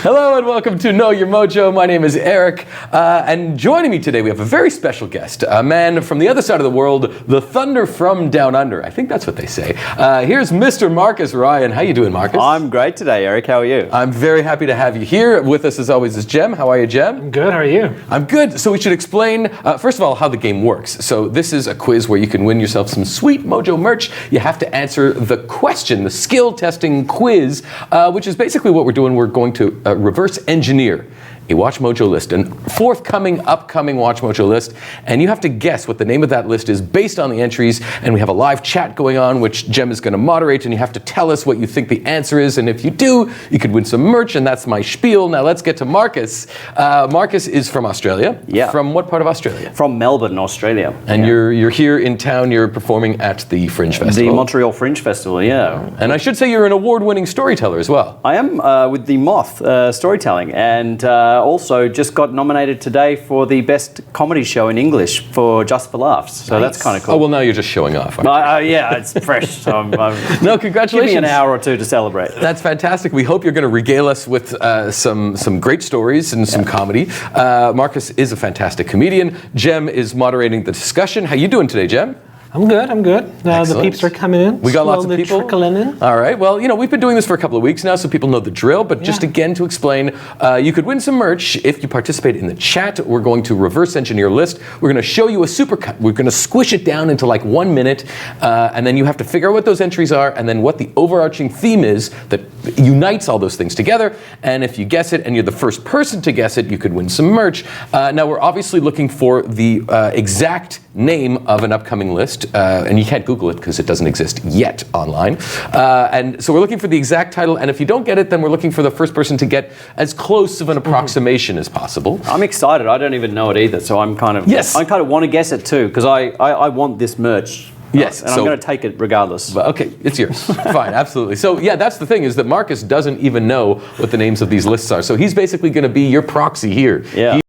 Hello and welcome to Know Your Mojo. My name is Eric, and joining me today we have a very special guest, a man from the other side of the world, the thunder from down under. I think that's what they say. Here's Mr. Marcus Ryan. How you doing, Marcus? I'm great today, Eric. How are you? I'm very happy to have you here. With us as always is Jem. How are you, Jem? I'm good. How are you? I'm good. So we should explain, first of all, how the game works. So this is a quiz where you can win yourself some sweet Mojo merch. You have to answer the question, the skill testing quiz, which is basically what we're doing. We're going to reverse engineer a WatchMojo list, an upcoming WatchMojo list, and you have to guess what the name of that list is based on the entries, and we have a live chat going on, which Jem is going to moderate, and you have to tell us what you think the answer is, and if you do, you could win some merch, and that's my spiel. Now let's get to Marcus. Marcus is from Australia. Yeah. From what part of Australia? From Melbourne, Australia. And you're here in town, you're performing at the Fringe Festival. The Montreal Fringe Festival, yeah. And I should say you're an award-winning storyteller as well. I am with the Moth storytelling, and also just got nominated today for the best comedy show in English for Just for Laughs. So that's kind of cool. Oh, well, now you're just showing off. Yeah, it's fresh. So No, congratulations. Give me an hour or two to celebrate. That's fantastic. We hope you're going to regale us with some great stories and some comedy. Marcus is a fantastic comedian. Jem is moderating the discussion. How you doing today, Jem? I'm good. The peeps are coming in. We got lots of people trickling in. All right. Well, we've been doing this for a couple of weeks now, so people know the drill. But just again to explain, you could win some merch if you participate in the chat. We're going to reverse engineer a list. We're going to show you a supercut. We're going to squish it down into like 1 minute, and then you have to figure out what those entries are, and then what the overarching theme is that unites all those things together. And if you guess it, and you're the first person to guess it, you could win some merch. Now we're obviously looking for the exact name of an upcoming list. And you can't Google it because it doesn't exist yet online. And so we're looking for the exact title, and if you don't get it, then we're looking for the first person to get as close of an approximation as possible. I'm excited. I don't even know it either, so I kind of want to guess it too, because I want this merch. Yes. And I'm going to take it regardless. Okay, it's yours. Fine, absolutely. So yeah, that's the thing, is that Marcus doesn't even know what the names of these lists are. So he's basically going to be your proxy here. Yeah.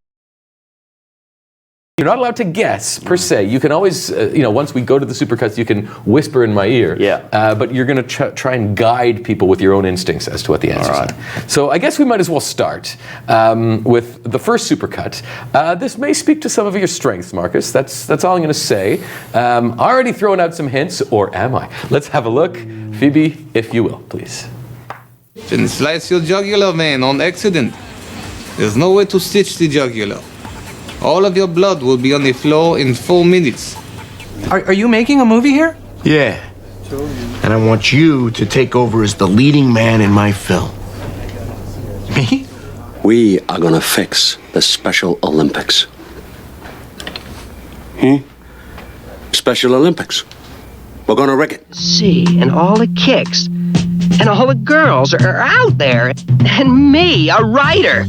You're not allowed to guess, per se. You can always, once we go to the supercuts, you can whisper in my ear. Yeah. But you're going to try and guide people with your own instincts as to what the answers are. So I guess we might as well start with the first supercut. This may speak to some of your strengths, Marcus. That's all I'm going to say. Already throwing out some hints, or am I? Let's have a look. Phoebe, if you will, please. Then slice your jugular vein on accident. There's no way to stitch the jugular. All of your blood will be on the floor in 4 minutes. Are you making a movie here? Yeah. And I want you to take over as the leading man in my film. Me? We are gonna fix the Special Olympics. Special Olympics. We're gonna rig it. See, and all the kicks, and all the girls are out there, and me, a writer.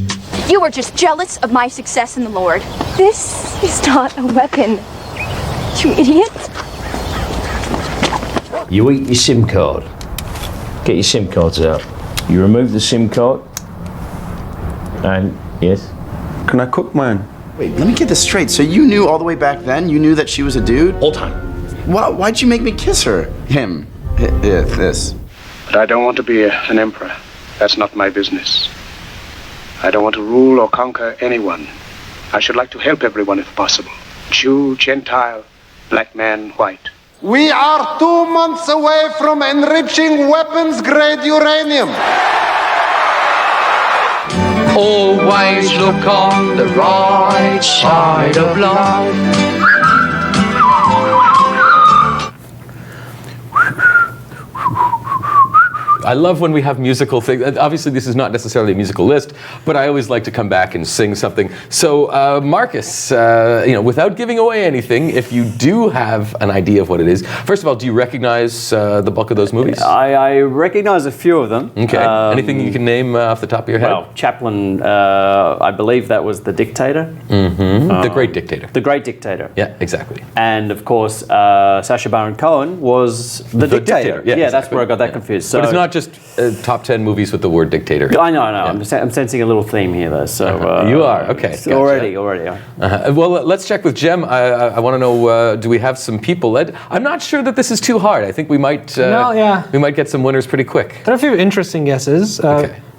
You were just jealous of my success in the Lord. This is not a weapon, you idiot. You eat your SIM card. Get your SIM cards out. You remove the SIM card. And, yes? Can I cook mine? Wait, let me get this straight. So you knew all the way back then, you knew that she was a dude? All time. Why'd you make me kiss her? Him. This. But I don't want to be an emperor. That's not my business. I don't want to rule or conquer anyone. I should like to help everyone if possible. Jew, Gentile, black man, white. We are 2 months away from enriching weapons-grade uranium. Always look on the right side of life. I love when we have musical things. Obviously, this is not necessarily a musical list, but I always like to come back and sing something. So, Marcus, without giving away anything, if you do have an idea of what it is, first of all, do you recognize the bulk of those movies? I recognize a few of them. Okay. Anything you can name off the top of your head? Well, Chaplin, I believe that was The Dictator. Mm-hmm. The Great Dictator. The Great Dictator. Yeah, exactly. And, of course, Sacha Baron Cohen was The Dictator. Yeah, exactly. That's where I got that confused. So but it's not not just top 10 movies with the word dictator. I know. Yeah. I'm sensing a little theme here, though. So you are okay. Gotcha. Already. Well, let's check with Jem. I want to know. Do we have some people? I'm not sure that this is too hard. I think we might. We might get some winners pretty quick. There are a few interesting guesses.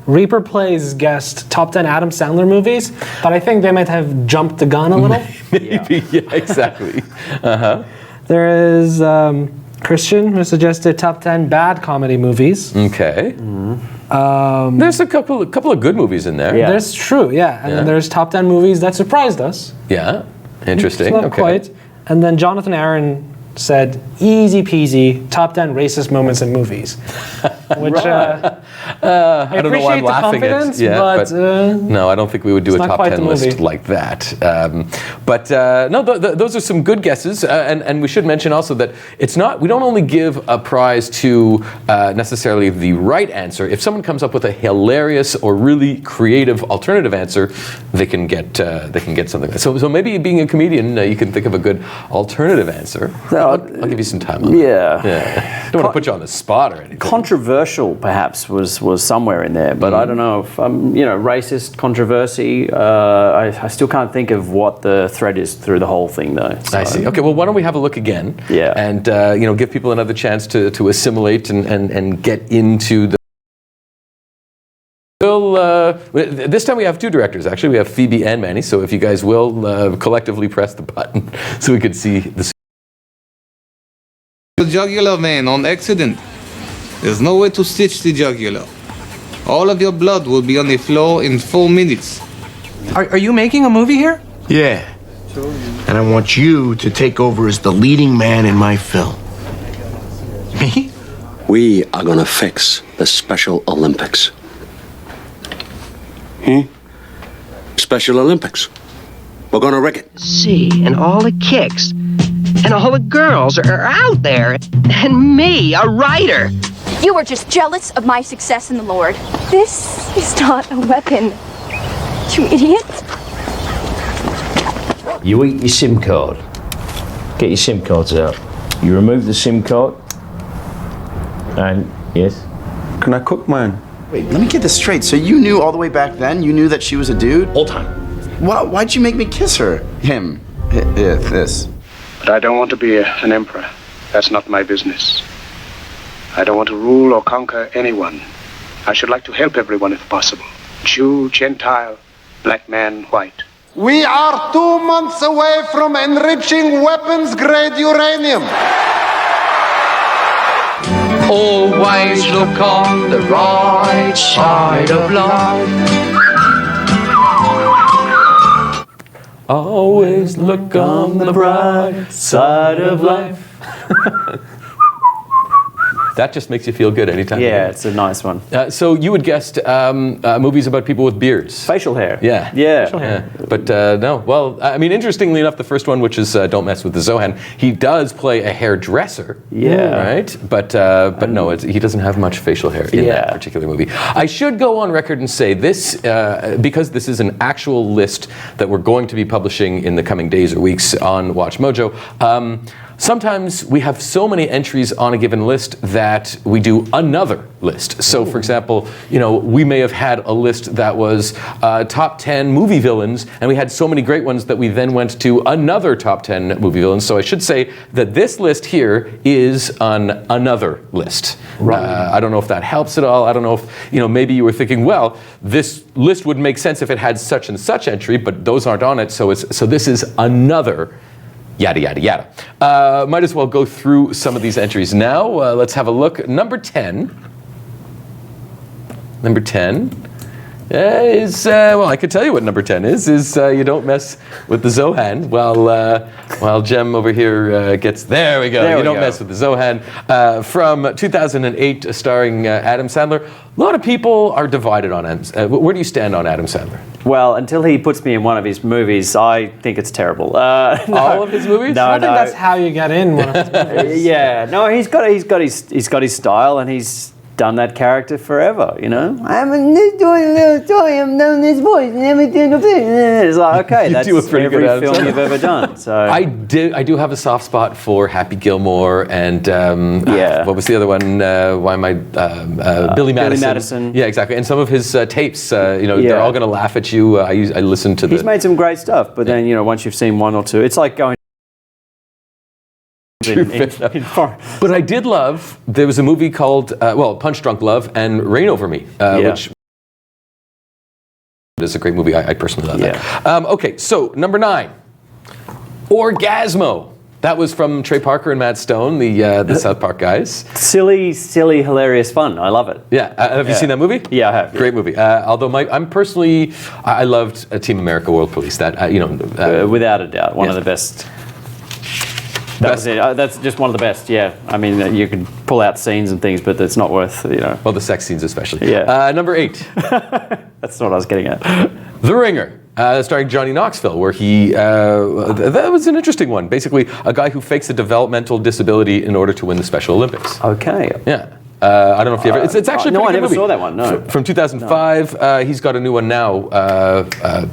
Reaper Plays guessed top 10 Adam Sandler movies, but I think they might have jumped the gun a little. Maybe, yeah, exactly. There is Christian, who suggested top 10 bad comedy movies. Okay. There's a couple of good movies in there. Yeah. That's true, yeah. And then there's top 10 movies that surprised us. Yeah, interesting. It's not quite. And then Jonathan Aaron said, easy peasy, top 10 racist moments in movies. Which I don't know why I'm laughing at. Yeah, but no, I don't think we would do a top 10 list like that. Those are some good guesses, and we should mention also that it's not. We don't only give a prize to necessarily the right answer. If someone comes up with a hilarious or really creative alternative answer, they can get something. So maybe being a comedian, you can think of a good alternative answer. I'll give you some time on that. Yeah. Don't want to put you on the spot or anything. Controversial, perhaps, was somewhere in there, but I don't know if racist controversy. I still can't think of what the thread is through the whole thing, though. So. I see. Okay, well, why don't we have a look again? Yeah. And give people another chance to assimilate and get into the. This time we have two directors. Actually, we have Phoebe and Manny. So if you guys will collectively press the button, so we could see the. Jugular vein on accident. There's no way to stitch the jugular. All of your blood will be on the floor in 4 minutes. Are you making a movie here? Yeah. And I want you to take over as the leading man in my film. Me? We are gonna fix the Special Olympics. Special Olympics. We're gonna rig it. See, and all the kicks. And all the girls are out there. And me, a writer. You are just jealous of my success in the Lord. This is not a weapon, you idiot. You eat your SIM card. Get your SIM cards out. You remove the SIM card. And, yes? Can I cook mine? Wait, let me get this straight. So you knew all the way back then, you knew that she was a dude? Whole time. Why'd you make me kiss her? Him. This. But I don't want to be an emperor. That's not my business. I don't want to rule or conquer anyone. I should like to help everyone if possible. Jew, Gentile, black man, white. We are 2 months away from enriching weapons-grade uranium. Always look on the right side of life. Always look on the bright side of life. That just makes you feel good anytime. Yeah, it's a nice one. So you had guessed movies about people with beards. Facial hair. Yeah. Facial hair. But no, well, I mean, interestingly enough, the first one, which is Don't Mess with the Zohan, he does play a hairdresser. Yeah. Right? But no, he doesn't have much facial hair in that particular movie. I should go on record and say this, because this is an actual list that we're going to be publishing in the coming days or weeks on WatchMojo. Sometimes we have so many entries on a given list that we do another list. So, for example, we may have had a list that was top 10 movie villains, and we had so many great ones that we then went to another top 10 movie villains. So I should say that this list here is on another list. Right. I don't know if that helps at all. I don't know if, maybe you were thinking, well, this list would make sense if it had such and such entry, but those aren't on it. So this is another yada, yada, yada. Might as well go through some of these entries now. Let's have a look. Number 10 is, well, I could tell you what number 10 is you don't mess with the Zohan. While Jem over here gets, there we go. You don't mess with the Zohan. From 2008, starring Adam Sandler. A lot of people are divided on Adam. Where do you stand on Adam Sandler? Well, until he puts me in one of his movies, I think it's terrible. All of his movies? No, I think that's how you get in one of his movies. Yeah, no, he's got his style, and he's done that character forever, you know. I'm this doing a little story, I'm doing this voice and everything. It's like, okay, that's do a pretty every good film accent. you've ever done. So I do have a soft spot for Happy Gilmore and what was the other one? Why am I Billy Madison? Madison. Yeah, exactly. And some of his tapes, they're all going to laugh at you. I listen to he's made some great stuff, but then once you've seen one or two, it's like going. But I did love, there was a movie called, Punch Drunk Love and Reign Over Me, which is a great movie. I personally love that. Okay, so number 9, Orgasmo. That was from Trey Parker and Matt Stone, the South Park guys. Silly, hilarious fun. I love it. Yeah, have you seen that movie? Yeah, I have. Great movie. Although I loved Team America World Police. That without a doubt, one of the best. Was it. That's just one of the best, yeah. I mean, you can pull out scenes and things, but it's not worth, Well, the sex scenes especially. Yeah. Number 8. That's what I was getting at. The Ringer, starring Johnny Knoxville, where that was an interesting one. Basically, a guy who fakes a developmental disability in order to win the Special Olympics. Okay. Yeah. I don't know if you ever. It's actually a no, pretty I good never movie. saw that one. No. From 2005. He's got a new one now.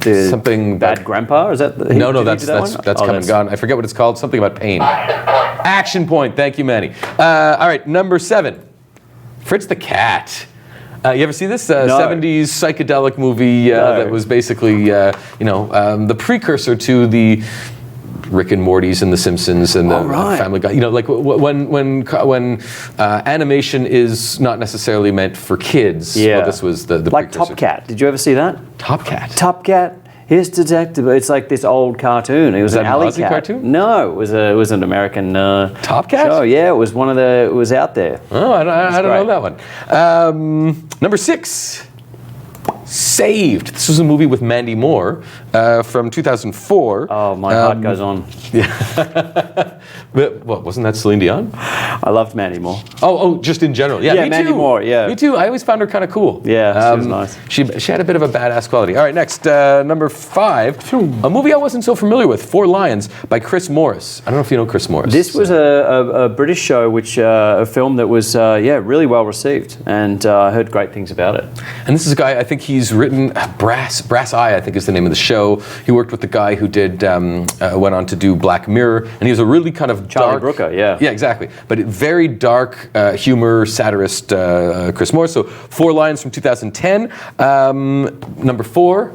Something Bad Grandpa? Is that? No, that's come and gone. I forget what it's called. Something about pain. Action Point. Thank you, Manny. All right, number 7, Fritz the Cat. You ever see this 70s psychedelic movie that was basically the precursor to the Rick and Morty's and The Simpsons and the Family Guy. Like when animation is not necessarily meant for kids. Yeah. Well, this was the like precursor. Top Cat. Did you ever see that? Top Cat. Top Cat. Here's Detective. It's like this old cartoon. It was an alley cat cartoon. No, it was an American Top Cat. show. Yeah, it was it was out there. Oh, I don't know that one. Number 6. Saved. This was a movie with Mandy Moore from 2004. Oh, my heart goes on. Yeah. What, wasn't that Celine Dion? I loved Mandy Moore. Oh, just in general. Yeah, me Mandy too. Moore, yeah. Me too. I always found her kind of cool. Yeah, she was nice. She had a bit of a badass quality. All right, next, number 5. A movie I wasn't so familiar with, Four Lions, by Chris Morris. I don't know if you know Chris Morris. This was a British show, a film that was, really well received, and I heard great things about it. And this is a guy, I think he's written Brass Eye, I think is the name of the show. He worked with the guy who went on to do Black Mirror, and he was a really kind of Charlie dark, Brooker, yeah. Yeah, exactly. But very dark humor, satirist Chris Morris. So Four Lions from 2010. Number 4,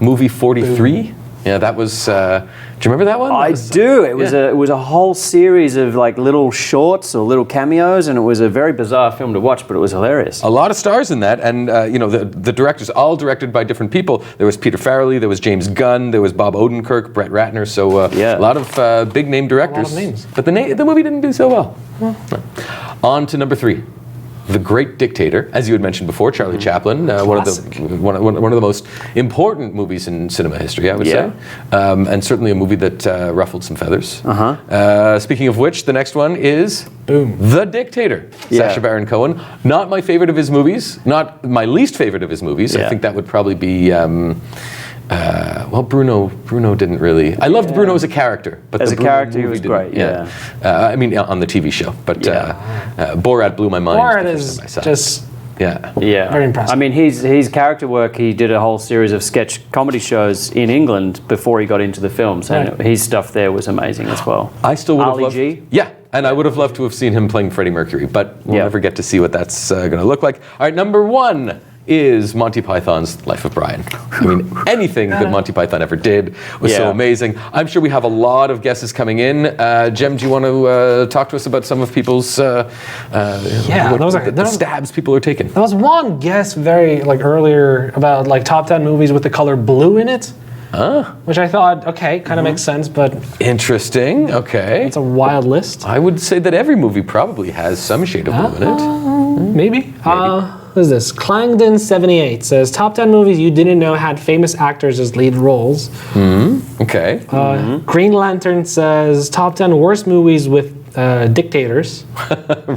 movie 43. Yeah, that was. Do you remember that one? I do. It was a whole series of like little shorts or little cameos, and it was a very bizarre film to watch, but it was hilarious. A lot of stars in that, and the directors all directed by different people. There was Peter Farrelly, there was James Gunn, there was Bob Odenkirk, Brett Ratner. So a lot of big name directors. A lot of names. But the movie didn't do so well. No. On to number 3. The Great Dictator, as you had mentioned before, Charlie Chaplin, one of the most important movies in cinema history, I would say, and certainly a movie that ruffled some feathers. Speaking of which, the next one is The Dictator, Sacha Baron Cohen. Not my favorite of his movies, not my least favorite of his movies. I think that would probably be. Bruno didn't really. I loved Bruno as a character, but as a Bruno character, he was didn't. great. Yeah. I mean, on the TV show, but Borat blew my mind. Borat is just very impressive. I mean, his character work. He did a whole series of sketch comedy shows in England before he got into the films, and his stuff there was amazing as well. I still would have loved. G. Yeah. And I would have loved to have seen him playing Freddie Mercury, but we'll never get to see what that's going to look like. All right, number 1 is Monty Python's Life of Brian. I mean, anything that Monty Python ever did was so amazing. I'm sure we have a lot of guesses coming in. Jem, do you want to talk to us about some of people's the stabs people are taking? There was one guess earlier about top 10 movies with the color blue in it. Which I thought, kind of makes sense, but... Interesting, okay. It's a wild list. I would say that every movie probably has some shade of blue in it. Maybe. What is this? Clangdon78 says, top 10 movies you didn't know had famous actors as lead roles. Okay. Green Lantern says, top 10 worst movies with dictators.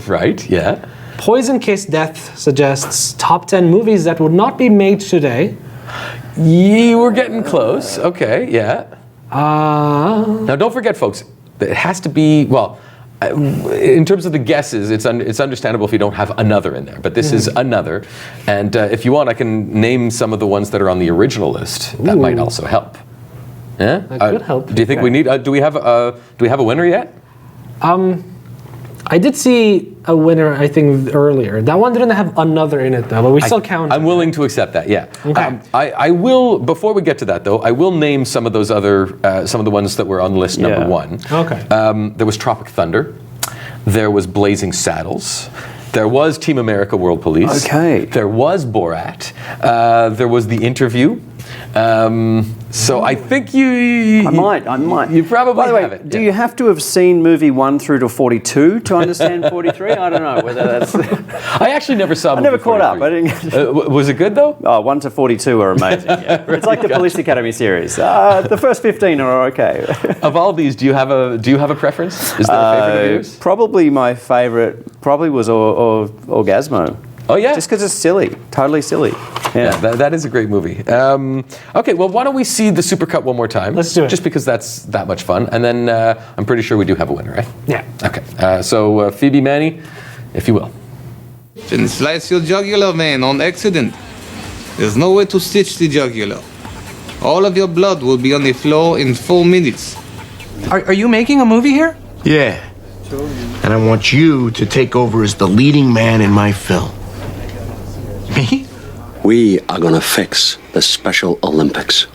Right, yeah. Poison Kiss Death suggests, top 10 movies that would not be made today. You were getting close. Okay, yeah. Now, don't forget, folks, it has to be, in terms of the guesses, it's understandable if you don't have another in there, but this is another. And if you want, I can name some of the ones that are on the original list. That might also help. Yeah, that could help. Do you think we need? Do we have a winner yet? I did see a winner, I think, earlier. That one didn't have another in it, though, but we still count. I'm willing to accept that, yeah. Okay. I will, before we get to that, though, I will name some of those other, some of the ones that were on list number one. Okay. There was Tropic Thunder. There was Blazing Saddles. There was Team America World Police. Okay. There was Borat. There was The Interview. So I think I might. You probably By the way, have it. do you have to have seen movie 1 through to 42 to understand 43? I don't know whether that's... I actually never saw. I never caught up. I didn't. Was it good though? Oh, 1 to 42 are amazing. Yeah. It's like the Police Academy series. The first 15 are okay. Of all these, do you have a preference? Is there a favorite of yours? Probably my favorite was Orgasmo. Oh yeah, just because it's silly, totally silly. Yeah, that is a great movie. Okay, well, why don't we see the Supercut one more time? Let's do it. Just because that's that much fun, and then I'm pretty sure we do have a winner, right? Yeah. Okay. So Phoebe, Manny, if you will. Then slice your jugular vein on accident. There's no way to stitch the jugular. All of your blood will be on the floor in 4 minutes. Are you making a movie here? Yeah. And I want you to take over as the leading man in my film. Me? We are gonna fix the Special Olympics.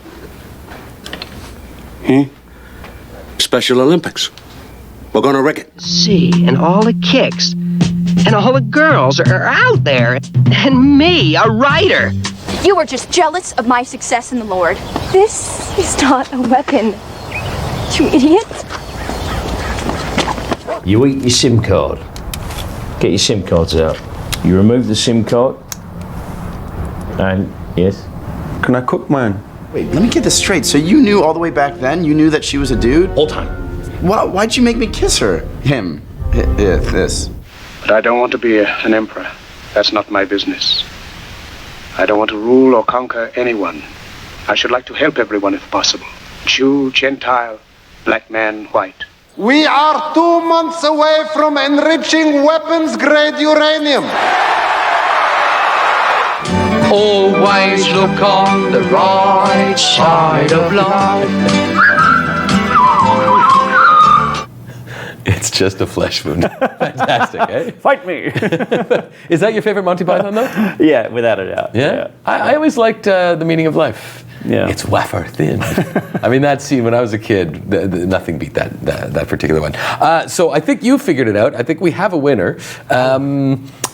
Special Olympics. We're gonna wreck it. See, and all the kicks, and all the girls are out there, and me, a writer. You are just jealous of my success in the Lord. This is not a weapon, you idiot. You eat your SIM card. Get your SIM cards out. You remove the SIM card. And, yes? Can I cook mine? Wait, let me get this straight. So you knew all the way back then? You knew that she was a dude? Whole time. Why'd you make me kiss her? Him. This. But I don't want to be an emperor. That's not my business. I don't want to rule or conquer anyone. I should like to help everyone if possible. Jew, Gentile, black man, white. We are 2 months away from enriching weapons-grade uranium. Always look on the right side of life. It's just a flesh wound. Fantastic, eh? Fight me! Is that your favorite Monty Python, though? Yeah, without a doubt. Yeah? I always liked The Meaning of Life. Yeah. It's wafer thin. I mean, that scene when I was a kid, nothing beat that particular one. So I think you figured it out. I think we have a winner.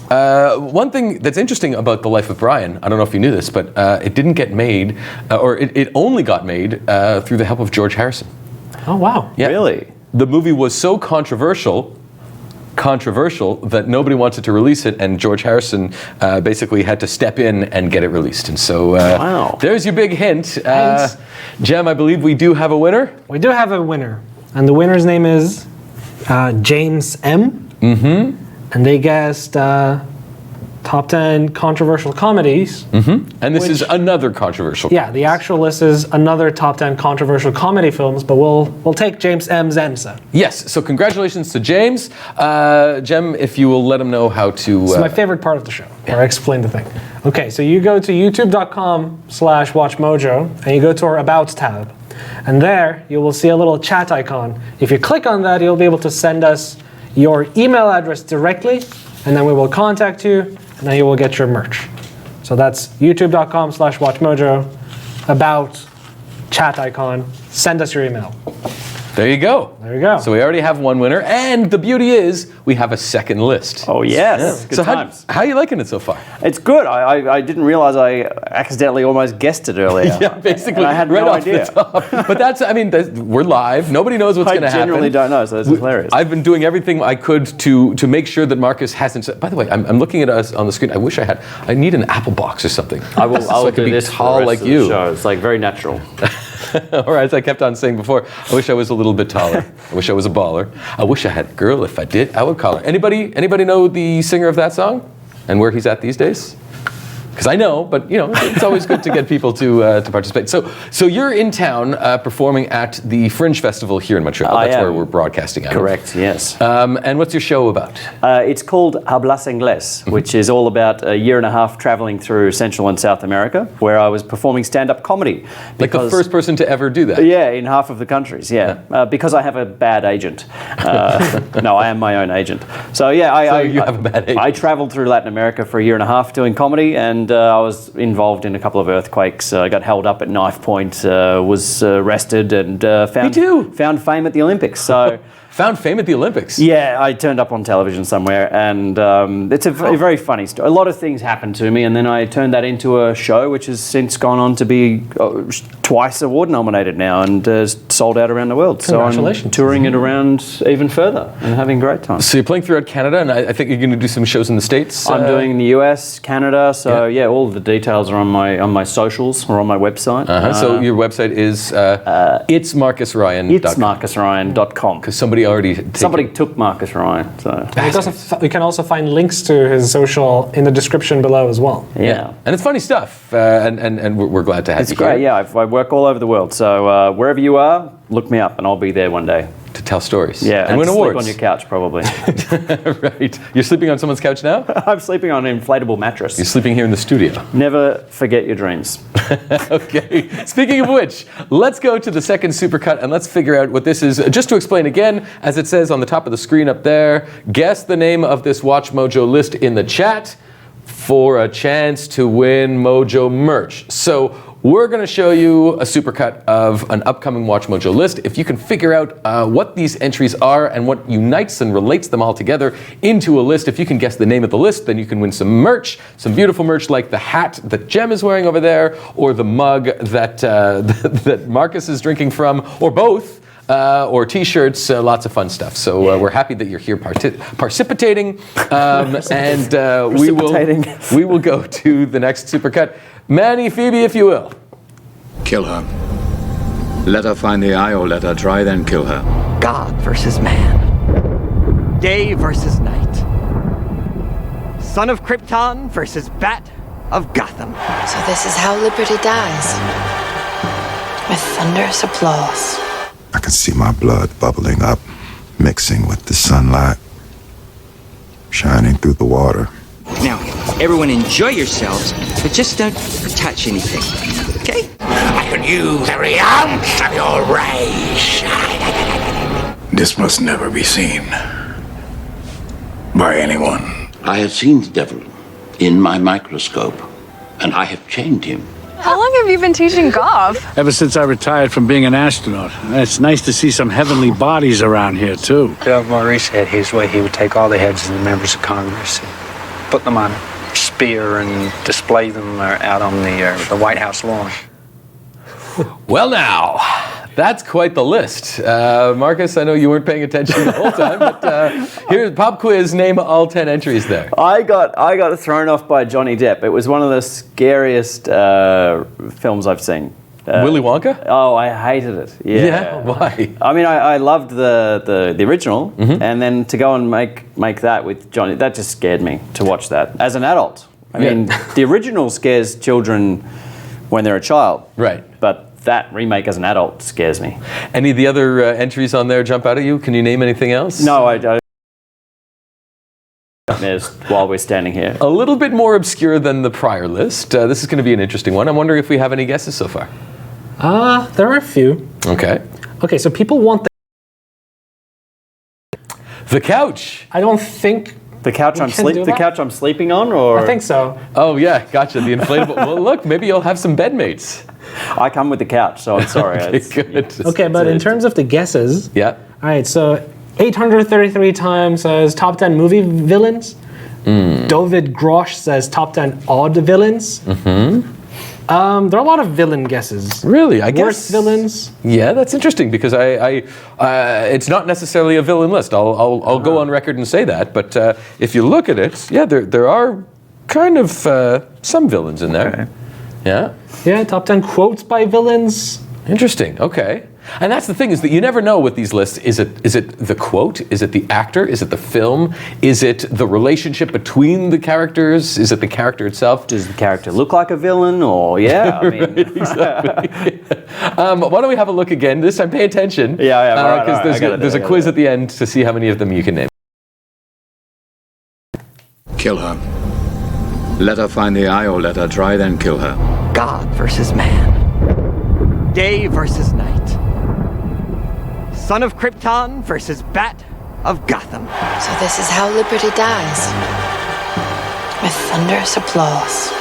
One thing that's interesting about The Life of Brian, I don't know if you knew this, but it didn't get made, or it only got made through the help of George Harrison. Oh, wow. Yeah. Really? The movie was so controversial that nobody wanted to release it, and George Harrison basically had to step in and get it released. And so wow. There's your big hint. Jem, I believe we do have a winner. We do have a winner. And the winner's name is James M. Mm-hmm. And they guessed top 10 controversial comedies. Mm-hmm. And this is another controversial. Yeah, the actual list is another top 10 controversial comedy films, but we'll take James M's answer. Yes, so congratulations to James. Jem, if you will let him know how to... It's my favorite part of the show, where I explain the thing. Okay, so you go to youtube.com/WatchMojo, and you go to our About tab. And there, you will see a little chat icon. If you click on that, you'll be able to send us your email address directly, and then we will contact you, and then you will get your merch. So that's youtube.com/WatchMojo, about, chat icon, send us your email. There you go. There you go. So we already have one winner, and the beauty is we have a second list. Oh, yes. Good so times. How are you liking it so far? It's good. I didn't realize I accidentally almost guessed it earlier. Yeah, basically, and I had right no off idea. the top. But that's, I mean, we're live. Nobody knows what's going to happen. I genuinely don't know, so this is hilarious. I've been doing everything I could to make sure that Marcus hasn't said. By the way, I'm looking at us on the screen. I wish I need an apple box or something. I'll do be this tall for the rest like of the you. show. It's like very natural. Or as I kept on saying before, I wish I was a little bit taller. I wish I was a baller. I wish I had a girl. If I did, I would call her. Anybody know the singer of that song? And where he's at these days? Because I know, but it's always good to get people to participate. So you're in town performing at the Fringe Festival here in Montreal. That's where we're broadcasting out. Correct, yes. And what's your show about? It's called Hablas Inglés, which is all about a year and a half traveling through Central and South America, where I was performing stand-up comedy. Like the first person to ever do that? Yeah, in half of the countries, because I have a bad agent. No, I am my own agent. So yeah, you have a bad agent. I traveled through Latin America for a year and a half doing comedy, and I was involved in a couple of earthquakes. I got held up at knife point, was arrested, and found fame at the Olympics. So. Found fame at the Olympics? Yeah, I turned up on television somewhere, and it's a very funny story. A lot of things happened to me, and then I turned that into a show, which has since gone on to be twice award nominated now, and sold out around the world. Congratulations. So I'm touring it around even further and having a great time. So you're playing throughout Canada, and I think you're going to do some shows in the States? I'm doing the US, Canada, so all of the details are on my socials or on my website. So your website is itsmarcusryan.com. Itsmarcusryan.com. Because somebody took Marcus Ryan. So we can also find links to his social in the description below as well. Yeah. And it's funny stuff, and we're glad to have you here. It's great, yeah. I work all over the world, so wherever you are, look me up and I'll be there one day. To tell stories. Yeah, and win awards. Sleep on your couch, probably. Right. You're sleeping on someone's couch now? I'm sleeping on an inflatable mattress. You're sleeping here in the studio. Never forget your dreams. Okay. Speaking of which, let's go to the second supercut and let's figure out what this is. Just to explain again, as it says on the top of the screen up there, guess the name of this Watch Mojo list in the chat for a chance to win Mojo merch. So we're going to show you a supercut of an upcoming Watch Mojo list. If you can figure out what these entries are and what unites and relates them all together into a list, if you can guess the name of the list, then you can win some merch, some beautiful merch like the hat that Jem is wearing over there, or the mug that that Marcus is drinking from, or both. Or T-shirts, lots of fun stuff. So we're happy that you're here participating, and we will go to the next supercut. Manny, Phoebe, if you will. Kill her. Let her find the eye, or let her try, then kill her. God versus man. Day versus night. Son of Krypton versus Bat of Gotham. So this is how liberty dies. With thunderous applause. I can see my blood bubbling up, mixing with the sunlight, shining through the water. Now, everyone enjoy yourselves, but just don't touch anything, okay? I can use every ounce of your rage. This must never be seen by anyone. I have seen the devil in my microscope, and I have chained him. How long have you been teaching golf? Ever since I retired from being an astronaut. It's nice to see some heavenly bodies around here, too. If Maurice had his way, he would take all the heads of the members of Congress and put them on a spear and display them out on the White House lawn. Well, now, that's quite the list. Marcus, I know you weren't paying attention the whole time, but here's pop quiz. Name all 10 entries there. I got thrown off by Johnny Depp. It was one of the scariest films I've seen. Willy Wonka? Oh, I hated it. Yeah. Why? I mean, I loved the original, and then to go and make that with Johnny, that just scared me to watch that as an adult. I mean, the original scares children when they're a child. Right. But that remake as an adult scares me. Any of the other entries on there jump out at you? Can you name anything else? No, I while we're standing here. A little bit more obscure than the prior list. This is going to be an interesting one. I'm wondering if we have any guesses so far. There are a few. Okay. Okay, so people want the couch. I don't think the couch I'm sleeping on, or I think so. Oh yeah, gotcha. The inflatable. Well, look, maybe you'll have some bedmates. I come with the couch, so I'm sorry. Okay, good. Okay, but in terms of the guesses, yeah. All right, so 833 times says top 10 movie villains. David Grosh says top 10 odd villains. There are a lot of villain guesses. Really? I guess worst villains. Yeah, that's interesting because it's not necessarily a villain list. I'll go on record and say that. But if you look at it, yeah, there are kind of some villains in there. Okay. Yeah. Yeah, top 10 quotes by villains. Interesting. Okay. And that's the thing, is that you never know with these lists. Is it the quote? Is it the actor? Is it the film? Is it the relationship between the characters? Is it the character itself? Does the character look like a villain? Or, yeah, I mean... Exactly. Why don't we have a look again? This time, pay attention. Yeah. Because there's a quiz at the end to see how many of them you can name. Kill her. Let her find the eye, or let her try, then kill her. God versus man. Day versus night. Son of Krypton versus Bat of Gotham. So this is how liberty dies. With thunderous applause.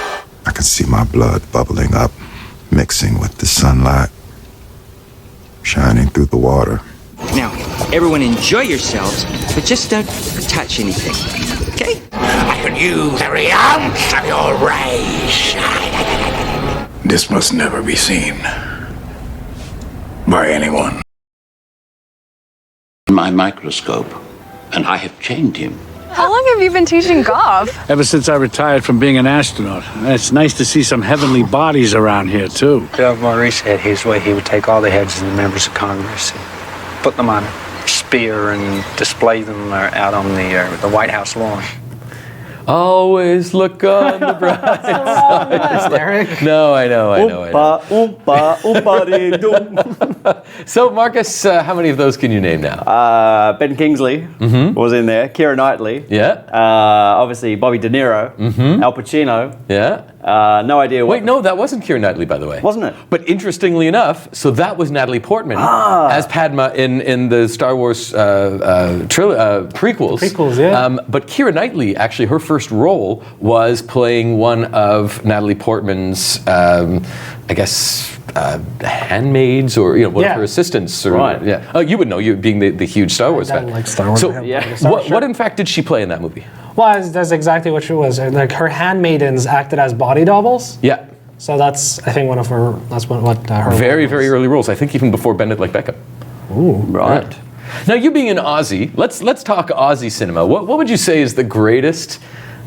I can see my blood bubbling up, mixing with the sunlight, shining through the water. Now, everyone enjoy yourselves, but just don't touch anything, okay? I could use every ounce of your rays. This must never be seen by anyone. My microscope, and I have chained him. How long have you been teaching golf? Ever since I retired from being an astronaut. It's nice to see some heavenly bodies around here, too. Bill Maurice had his way. He would take all the heads of the members of Congress and put them on a spear and display them out on the White House lawn. Always look on the bright side. Derek. No, I know. So, Marcus, how many of those can you name now? Ben Kingsley was in there. Keira Knightley. Yeah. Obviously, Bobby De Niro. Al Pacino. Yeah. No idea what... Wait, no, that wasn't Keira Knightley, by the way. Wasn't it? But interestingly enough, so that was Natalie Portman as Padma in the Star Wars prequels. Prequels, yeah. But Keira Knightley, actually, her first role was playing one of Natalie Portman's, I guess, handmaids or one of her assistants. Or, right. Yeah. Oh, you would know, you being the huge Star Wars fan. Like Star Wars. So, what in fact did she play in that movie? Well, that's exactly what she was. Like her handmaidens acted as body doubles. Yeah. So that's, I think, what her very early roles. I think even before Bend It Like Beckham. Ooh, right. Yeah. Now, you being an Aussie, let's talk Aussie cinema. What would you say is the greatest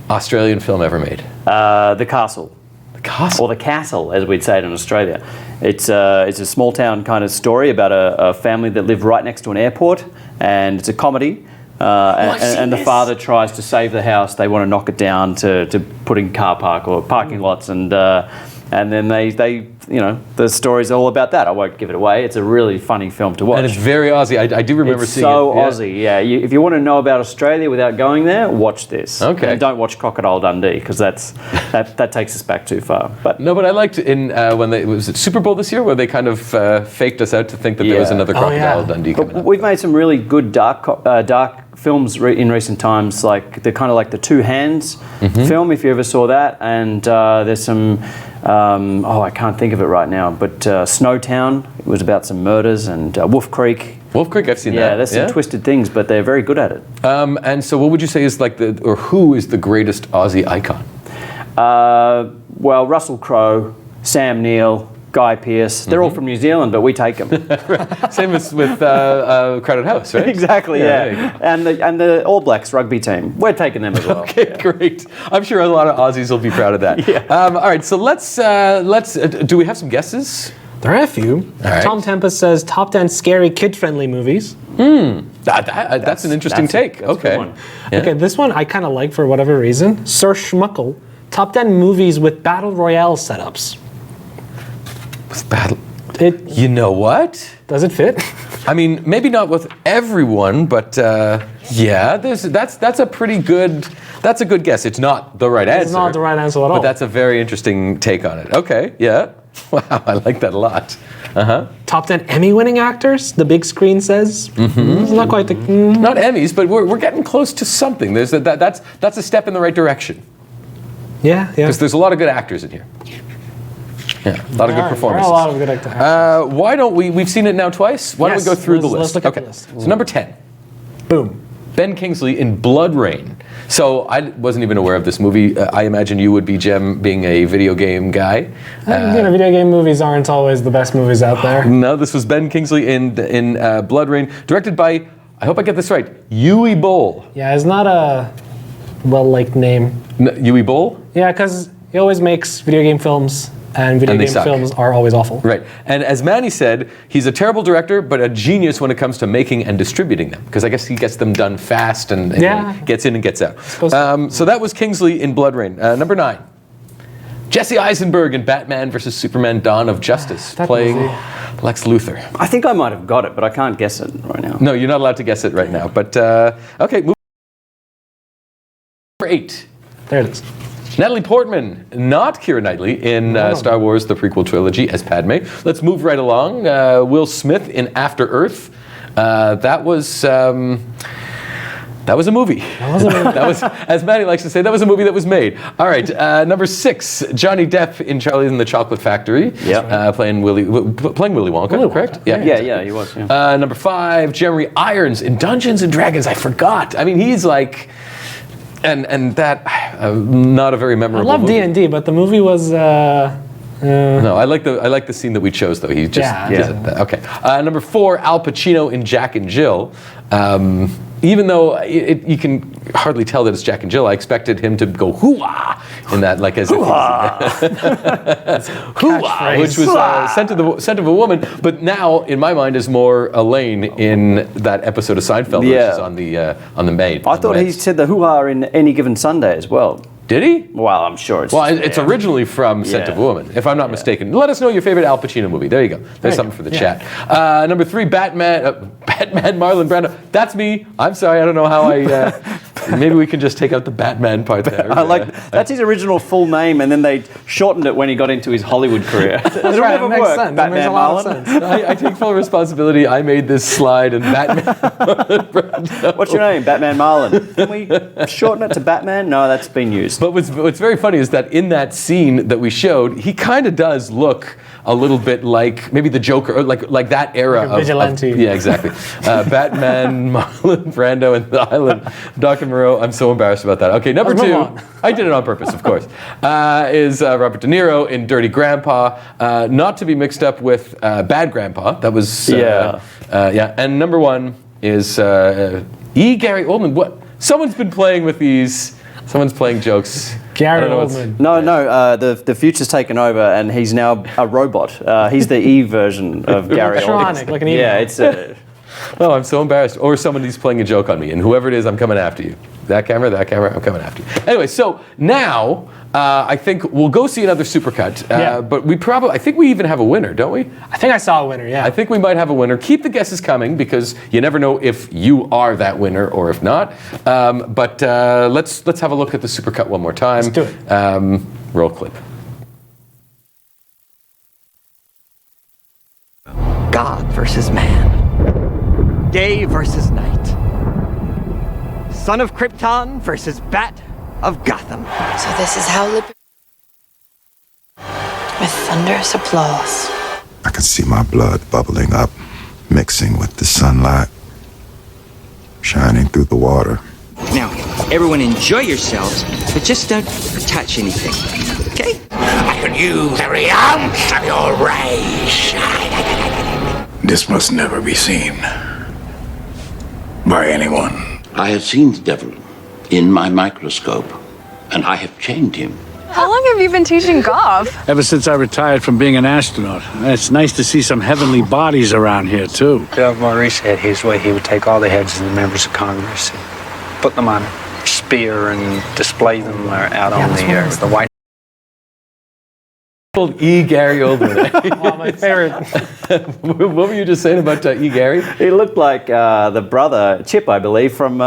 Australian film ever made? The Castle. The Castle? Or The Castle, as we'd say it in Australia. It's a small town kind of story about a family that live right next to an airport, and it's a comedy. And the father tries to save the house. They want to knock it down to put in car park or parking lots, and then they the story's all about that. I won't give it away. It's a really funny film to watch. And it's very Aussie. I do remember seeing it. It's so Aussie, yeah. If you want to know about Australia without going there, watch this. Okay. And don't watch Crocodile Dundee, because that takes us back too far. But no, but I liked when was it Super Bowl this year, where they kind of faked us out to think that there was another Crocodile Dundee coming up. We've made some really good dark films in recent times, like the Two Hands film, if you ever saw that, and there's some I can't think of it right now, but Snowtown, it was about some murders, and Wolf Creek. Wolf Creek, I've seen that. Yeah, there's some twisted things, but they're very good at it. And so what would you say is who is the greatest Aussie icon? Well, Russell Crowe, Sam Neill, Guy Pearce, they're all from New Zealand, but we take them. Same as with Crowded House, right? Exactly, yeah. And the All Blacks rugby team, we're taking them as well. Okay, great. I'm sure a lot of Aussies will be proud of that. Yeah. All right, so let's do we have some guesses? There are a few. Right. Tom Tempest says top 10 scary kid-friendly movies. That's an interesting take. Okay. Yeah. Okay, this one I kind of like for whatever reason. Sir Schmuckle, top 10 movies with battle royale setups. You know what? Does it fit? I mean, maybe not with everyone, but that's a pretty good. That's a good guess. It's not the right answer. It's not the right answer at all. But that's a very interesting take on it. Okay, yeah. Wow, I like that a lot. Top 10 Emmy-winning actors, the big screen says. It's not quite the... Not Emmys, but we're getting close to something. That's a step in the right direction. Yeah. Because there's a lot of good actors in here. Yeah, a lot of good performances. There are a lot of good actors. Why don't we've seen it now twice. Why don't we go through the list? Let's look at the list. So number 10. Boom. Ben Kingsley in Blood Rain. So I wasn't even aware of this movie. I imagine you would be, Jem, being a video game guy. Video game movies aren't always the best movies out there. No, this was Ben Kingsley in Blood Rain, directed by, I hope I get this right, Uwe Boll. Yeah, it's not a well-liked name. Uwe Boll? Yeah, because he always makes video game films and video And they game suck. films are always awful. Right. And as Manny said, he's a terrible director, but a genius when it comes to making and distributing them. Because I guess he gets them done fast and gets in and gets out. So that was Kingsley in Blood Rain. Number 9. Jesse Eisenberg in Batman vs. Superman Dawn of Justice, playing Lex Luthor. I think I might have got it, but I can't guess it right now. No, you're not allowed to guess it right now. But, okay, move. Number 8. There it is. Natalie Portman, not Keira Knightley, in Star Wars, the prequel trilogy, as Padme. Let's move right along. Will Smith in After Earth. That was a movie. That was, as Maddie likes to say, that was a movie that was made. All right, number 6, Johnny Depp in Charlie and the Chocolate Factory. Playing Willy Wonka, correct? Yeah, he was. Yeah. Number 5, Jeremy Irons in Dungeons and Dragons. I forgot. I mean, he's like... And that, not a very memorable I love movie. D&D, but the movie was... No, I like the scene that we chose, though. He just... Okay. Number 4, Al Pacino in Jack and Jill. Even though you can hardly tell that it's Jack and Jill, I expected him to go hoo-ah in that, like as if hoo-ah, which was scent of a woman. But now, in my mind, is more Elaine in that episode of Seinfeld, which is on the maid. I thought he said the hoo-ah in Any Given Sunday as well. Did he? Well, I'm sure it's... Well, it's originally from Scent of a Woman, if I'm not mistaken. Let us know your favorite Al Pacino movie. There you go. There's something for the chat. Number 3, Batman Marlon Brando. That's me. I'm sorry, I don't know how I... maybe we can just take out the Batman part there. I like that's his original full name, and then they shortened it when he got into his Hollywood career. That's right, it makes sense. That makes a lot of sense. I take full responsibility. I made this slide, and Batman Marlon Brando. What's your name? Batman Marlon. Can we shorten it to Batman? No, that's been used. But what's very funny is that in that scene that we showed, he kind of does look a little bit like maybe the Joker, or like that era like a vigilante. yeah, exactly. Batman, Marlon Brando, and the Island. Dr. Moreau, I'm so embarrassed about that. Okay, number 2, I did it on purpose, of course, is Robert De Niro in Dirty Grandpa, not to be mixed up with Bad Grandpa. That was And number 1 is E. Gary Oldman. What? Someone's been playing with these. Someone's playing jokes. Gary Oldman. No, the future's taken over, and he's now a robot. He's the Eve version of Gary Oldman. Like an email. Yeah, it's... Oh, I'm so embarrassed. Or somebody's playing a joke on me, and whoever it is, I'm coming after you. That camera, I'm coming after you. Anyway, so now I think we'll go see another supercut. But I think we even have a winner, don't we? I think I saw a winner, yeah. I think we might have a winner. Keep the guesses coming, because you never know if you are that winner or if not. But let's have a look at the supercut one more time. Let's do it. Roll clip. God versus man. Day versus night. Son of Krypton versus Bat of Gotham. So this is how liberty... With thunderous applause. I could see my blood bubbling up, mixing with the sunlight, shining through the water. Now, everyone enjoy yourselves, but just don't touch anything. Okay? I could use every ounce of your rays. This must never be seen by anyone. I have seen the devil in my microscope, and I have chained him. How long have you been teaching golf? Ever since I retired from being an astronaut. It's nice to see some heavenly bodies around here, too. If Maurice had his way, he would take all the heads of the members of Congress and put them on a spear and display them out on the White E. Gary Oldman. Oh, my favorite. What were you just saying about E. Gary? He looked like the brother, Chip, I believe, from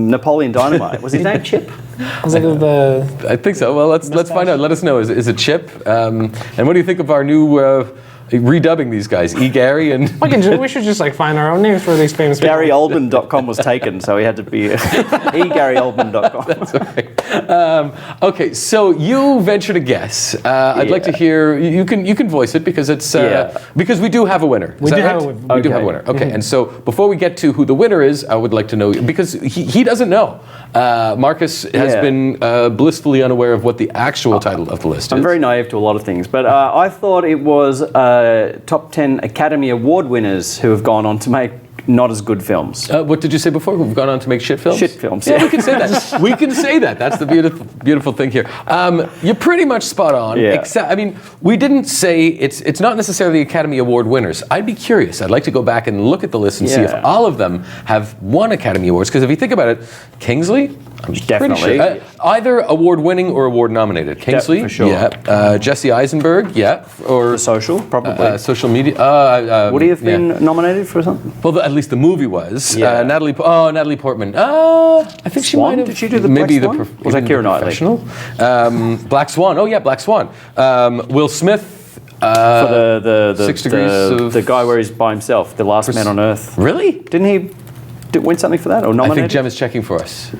Napoleon Dynamite. Was his name Chip? I think so. Well, let's find out. Let us know. Is it Chip? And what do you think of our new redubbing these guys? E. Gary and... We should just find our own names for these famous people. GaryOldman.com was taken, so we had to be eGaryOldman.com. That's right. Okay, so you ventured a guess. I'd like to hear, you can voice it, because it's because we do have a winner. We do have a winner. Okay, and so before we get to who the winner is, I would like to know, because he doesn't know. Marcus has been blissfully unaware of what the actual title of the list is. I'm very naive to a lot of things, but I thought it was top 10 Academy Award winners who have gone on to make not as good films. What did you say before? We've gone on to make shit films? Shit films, yeah. We can say that. We can say that. That's the beautiful thing here. You're pretty much spot on. Yeah. Except, I mean, we didn't say it's not necessarily Academy Award winners. I'd be curious. I'd like to go back and look at the list and see if all of them have won Academy Awards. Because if you think about it, Kingsley, I'm Definitely. pretty sure, either award-winning or award-nominated. Kingsley, for sure. yeah. Jesse Eisenberg, yeah. Or The Social, probably. social media. Would he have been nominated for something? Well, at least the movie was. Yeah. Natalie Portman. I think she Swan? might have. Did she do the maybe Black the Swan? Was that maybe Keira the Knightley? professional? Black Swan. Oh yeah, Black Swan. Will Smith. For the 6 Degrees of the guy where he's by himself, the last man on Earth. Really? Didn't he win something for that or I nominated? think Jem is checking for us.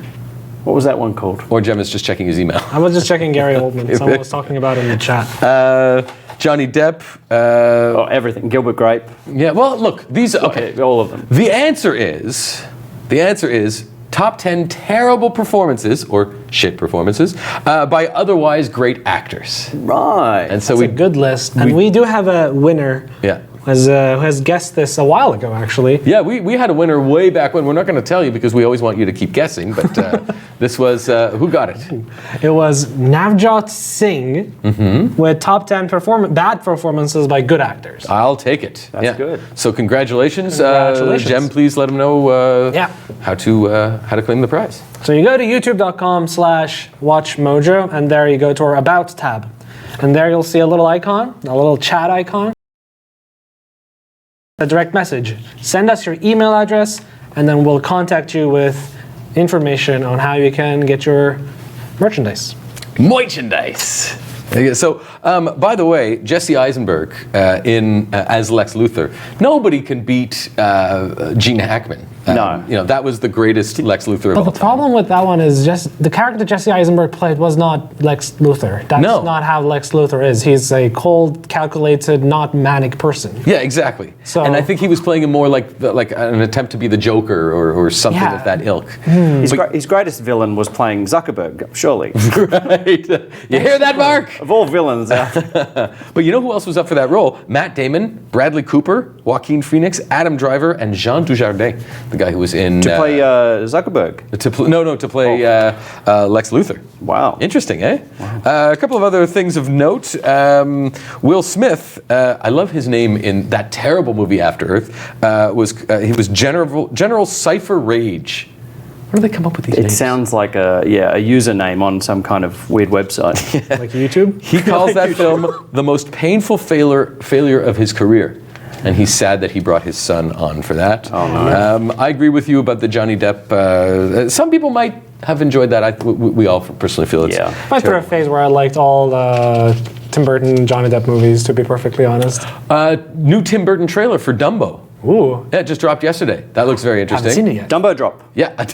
What was that one called? Or Jem is just checking his email. I was just checking Gary Oldman. Someone was talking about it in the chat. Johnny Depp. Everything. Gilbert Grape. Yeah. Well, look. These. Okay. All of them. The answer is top 10 terrible performances or shit performances by otherwise great actors. Right. And so That's a good list. And we do have a winner. Yeah. Who has guessed this a while ago, actually. Yeah, we had a winner way back when. We're not going to tell you because we always want you to keep guessing, but this was, who got it? It was Navjot Singh with top 10 bad performances by good actors. I'll take it. That's good. So congratulations. Congratulations. Jem, please let them know how to claim the prize. So you go to youtube.com/WatchMojo, and there you go to our About tab. And there you'll see a little icon, a little chat icon. A direct message. Send us your email address, and then we'll contact you with information on how you can get your merchandise. Merchandise. So, by the way, Jesse Eisenberg as Lex Luthor. Nobody can beat Gene Hackman. No, that was the greatest Lex Luthor of But all the time. problem with that one is just the character Jesse Eisenberg played was not Lex Luthor. That's not how Lex Luthor is. He's a cold, calculated, not manic person. Yeah, exactly. And I think he was playing him more like an attempt to be the Joker or something of that ilk. His greatest villain was playing Zuckerberg, surely. Right. You hear that, Mark? Of all villains out there. But you know who else was up for that role? Matt Damon, Bradley Cooper, Joaquin Phoenix, Adam Driver, and Jean Dujardin, the guy who was in... To play Zuckerberg? To play Lex Luthor. Wow. Interesting, eh? Wow. A couple of other things of note. Will Smith, I love his name in that terrible movie After Earth, he was General Cypher Rage. Where do they come up with these names? It sounds like a username on some kind of weird website. Like YouTube? He calls that film the most painful failure of his career. And he's sad that he brought his son on for that. Oh, no. I agree with you about the Johnny Depp. Some people might have enjoyed that. We all personally feel it's I went through a phase where I liked all the Tim Burton, Johnny Depp movies, to be perfectly honest. New Tim Burton trailer for Dumbo. Ooh. Yeah, it just dropped yesterday. That looks very interesting. Haven't seen it yet. Dumbo drop. Yeah.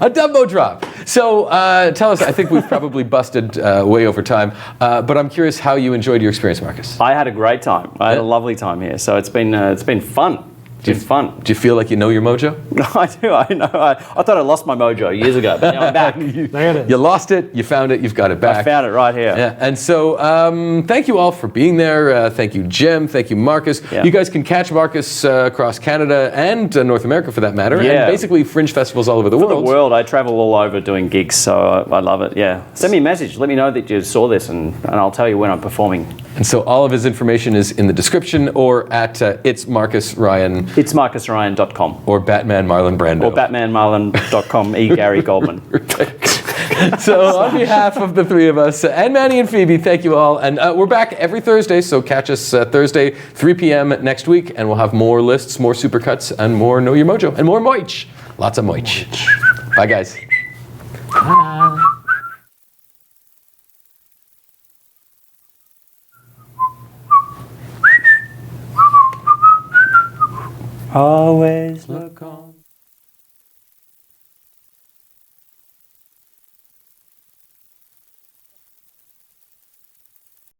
A Dumbo drop. So tell us, I think we've probably busted way over time, but I'm curious how you enjoyed your experience, Marcus. I had a great time. I had a lovely time here, so it's been fun. It's fun. Do you feel like you know your mojo? I do. I know. I thought I lost my mojo years ago, but now I'm back. You lost it. You found it. You've got it back. I found it right here. Yeah. And so, thank you all for being there. Thank you, Jim. Thank you, Marcus. Yeah. You guys can catch Marcus across Canada and North America, for that matter, Yeah. and basically fringe festivals all over the world. For the world, I travel all over doing gigs, so I love it. Yeah. Send me a message. Let me know that you saw this, and I'll tell you when I'm performing. And so all of his information is in the description or at It's Marcus Ryan. It's MarcusRyan.com. Or Batman Marlon Brando. Or BatmanMarlon.com, Gary Goldman. So on behalf of the three of us, and Manny and Phoebe, thank you all. And we're back every Thursday, so catch us Thursday, 3 p.m. next week, and we'll have more lists, more supercuts, and more Know Your Mojo, and more moich. Lots of moich. Bye, guys. Bye. Always look on.